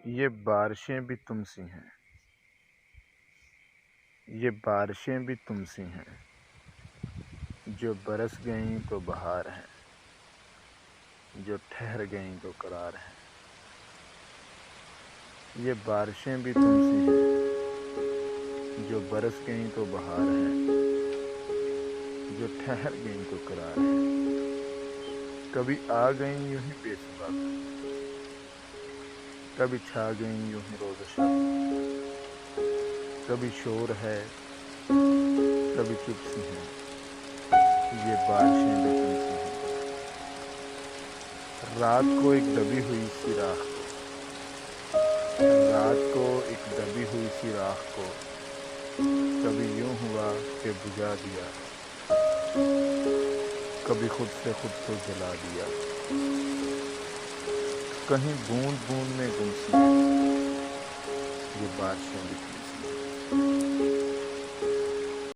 یہ بارشیں بھی تم سی ہیں، یہ بارشیں بھی تم سی ہیں، جو برس گئیں تو بہار ہیں، جو ٹھہر گئیں تو قرار ہیں۔ یہ بارشیں بھی تم سی ہیں، جو برس گئیں تو بہار ہیں، جو ٹھہر گئیں تو قرار ہیں۔ کبھی آ گئیں یوں ہی بے سبب، کبھی چھا گئیں یوں ہی روز و شب، کبھی شور ہے کبھی چپ سی ہیں، یہ بارشیں بھی تم سی ہیں۔ رات کو ایک دبی ہوئی سی راہ کو، رات کو ایک دبی ہوئی سی راہ کو، کبھی یوں ہوا کہ بجھا دیا، کبھی خود سے خود کو جلا دیا۔ کہیں بوند بوند میں گم سی ہیں، یہ بارشیں بھی تم سی ہیں۔